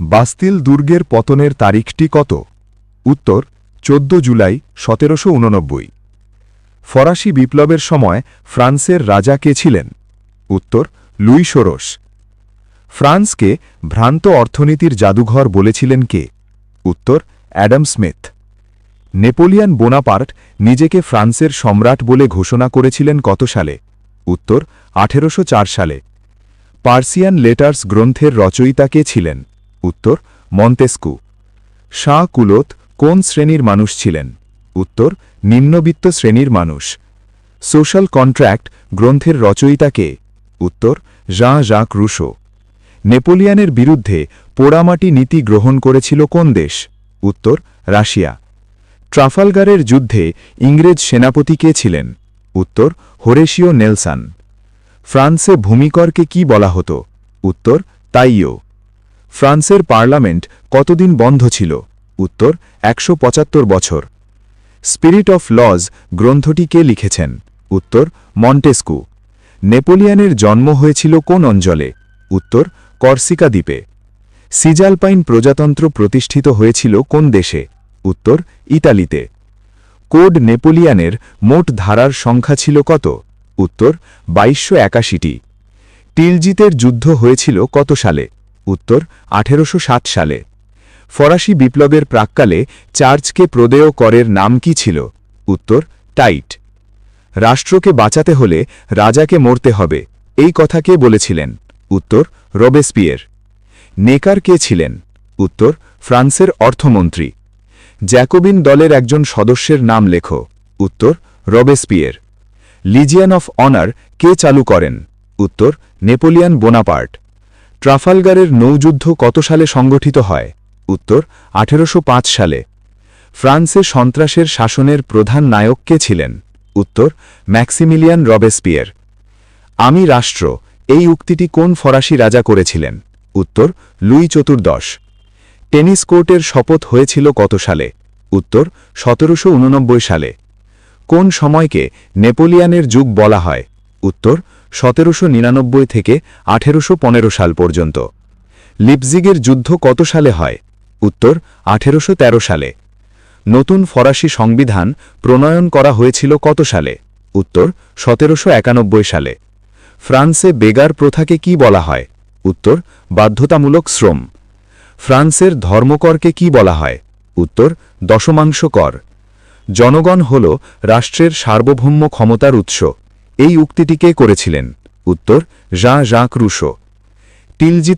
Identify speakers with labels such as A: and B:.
A: Bastille দুর্গের পতনের তারিখটি কত? উত্তর 14 জুলাই 1789। ফরাসি বিপ্লবের সময় ফ্রান্সের রাজা কে ছিলেন? উত্তর লুই ষোড়শ। ফ্রান্সকে ভ্রান্ত অর্থনীতির জাদুঘর বলেছিলেন কে? উত্তর অ্যাডাম স্মিথ। নেপোলিয়ন বোনাপার্ট নিজেকে ফ্রান্সের সম্রাট বলে ঘোষণা করেছিলেন কত সালে? উত্তর 1804 সালে। পার্সিয়ান লেটার্স গ্রন্থের রচয়িতা কে ছিলেন? উত্তর মন্তেস্কু। শাহ কুলোত কোন শ্রেণীর মানুষ ছিলেন? উত্তর নিম্নবিত্ত শ্রেণীর মানুষ। সোশ্যাল কন্ট্র্যাক্ট গ্রন্থের রচয়িতা কে? উত্তর জাঁ রুশো। নেপোলিয়নের বিরুদ্ধে পোড়ামাটি নীতি গ্রহণ করেছিল কোন দেশ? উত্তর রাশিয়া। ট্রাফালগারের যুদ্ধে ইংরেজ সেনাপতি কে ছিলেন? উত্তর হোরেশিও নেলসন। ফ্রান্সে ভূমিকরকে কি বলা হতো? উত্তর তাইও। ফ্রান্সের পার্লামেন্ট কতদিন বন্ধ ছিল? উত্তর 175 বছর। স্পিরিট অফ লজ গ্রন্থটি কে লিখেছেন? উত্তর মন্টেস্কু। নেপোলিয়নের জন্ম হয়েছিল কোন অঞ্চলে? উত্তর কর্সিকা দ্বীপে। সিজালপাইন প্রজাতন্ত্র প্রতিষ্ঠিত হয়েছিল কোন দেশে? উত্তর ইতালিতে। কোড নেপোলিয়নের মোট ধারার সংখ্যা ছিল কত? উত্তর 2281টি। টিলজিতের যুদ্ধ হয়েছিল কত সালে? উত্তর 1860 সালে। ফরাসি বিপ্লবের প্রাক্কালে চার্চকে প্রদেয় করের নাম কি ছিল? উত্তর টাইট। রাষ্ট্রকে বাঁচাতে হলে রাজাকে মরতে হবে, এই কথা কে বলেছিলেন? উত্তর রোবেসপিয়ের। নেকার কে ছিলেন? উত্তর ফ্রান্সের অর্থমন্ত্রী। জ্যাকোবিন দলের একজন সদস্যের নাম লেখো। উত্তর রোবেসপিয়ের। লিজিয়ন অফ অনার কে চালু করেন? উত্তর নেপোলিয়ন বোনাপার্ট। ট্রাফালগারের নৌযুদ্ধ কত সালে সংগঠিত হয়? উত্তর 1805 সালে। ফ্রান্সে সন্ত্রাসের শাসনের প্রধান নায়ক কে ছিলেন? উত্তর ম্যাক্সিমিলিয়ান রোবেসপিয়ের। আমি রাষ্ট্র, এই উক্তিটি কোন ফরাসি রাজা করেছিলেন? উত্তর লুই চতুর্দশ। টেনিস কোর্টের শপথ হয়েছিল কত সালে? উত্তর 1789 সালে। কোন সময়কে নেপোলিয়নের যুগ বলা হয়? উত্তর 1799 থেকে 1815 সাল পর্যন্ত। লিপজিগের যুদ্ধ কত সালে হয়? উত্তর 1813 সালে। নতুন ফরাসি সংবিধান প্রণয়ন করা হয়েছিল কত সালে? উত্তর 1791 সালে। ফ্রান্সে বেগার প্রথাকে কি বলা হয়? উত্তর বাধ্যতামূলক শ্রম। ফ্রান্সের ধর্মকরকে কি বলা হয়? উত্তর দশমাংশ কর। জনগণ হল রাষ্ট্রের সার্বভৌম ক্ষমতার উৎস, এই উক্তিটি কে করেছিলেন? উত্তর জাঁ রুশো। টিলজিত